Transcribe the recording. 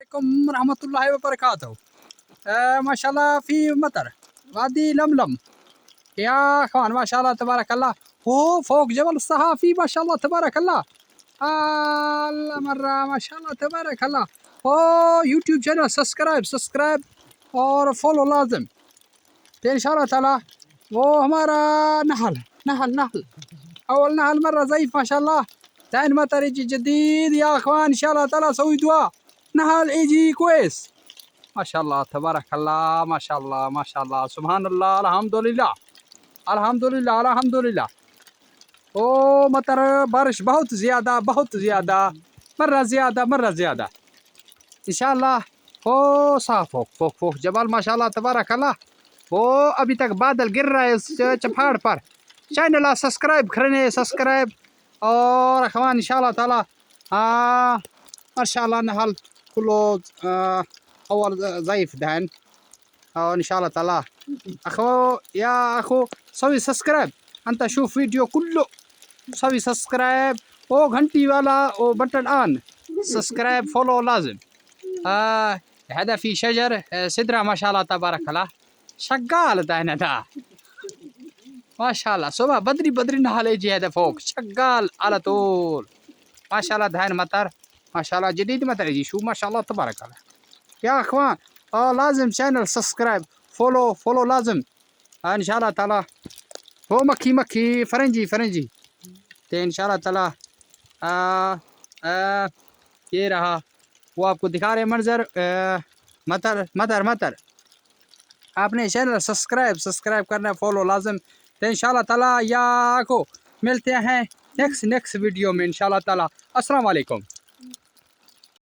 عليكم ورحمة الله وبركاته. ما شاء الله في مطر وادي لملم يا اخوان، ما شاء الله تبارك الله. هو فوق جبل الصحافي ما شاء الله تبارك الله. الله مرة ما شاء الله تبارك الله. يوٹیوب چینل سبسکرائب اور فالو لازم. تو ان شاء الله تعالی وہ ہمارا نحل اول نحل مرة ضعيف ما شاء الله. ثاني مطر يجي جديد يا اخوان، ان شاء الله تعالى سوي دعاء نحل يجي كويس ما شاء الله تبارك الله. ما شاء الله ما شاء الله سبحان الله الحمد لله الحمد لله الحمد لله. مطر بارش بہت زیادہ مرة زیادہ ان شاء الله. صاف فوق جبل ما شاء الله تبارك الله. ابھی تک بادل گر رہا ہے اس چپہاڑ پر. چینل سبسکرائب کرنے اور اخوان ان شاء الله تعالى ما شاء الله نحل كله اول ضعيف دهن. ان شاء الله تعالى يا اخو سوي سبسكرايب، انت شوف فيديو كله سوي سبسكرايب وغنتي والا وبتن ان سبسكرايب فولو لازم. هذا في شجر سدرة ما شاء الله تبارك الله شغال دهن ده ما شاء الله. صبح بدري نحل يجي هذا فوق شغال على طول ما شاء الله. دهن مطر ما شاء الله جديد مطر يجي شو ما شاء الله تبارك الله يا اخوان. لازم channel سبسكرايب فولو لازم ان شاء الله تعالى. مکی فرنجی تو ان شاء اللہ تعالی یہ رہا وہ آپ کو دکھا رہے منظر مطر. آپ نے چینل سبسکرائب کرنا فولو لازم. تو ان شاء اللہ تعالی یا کو ملتے ہیں نیکسٹ ویڈیو میں ان شاء اللہ تعالی. السلام علیکم.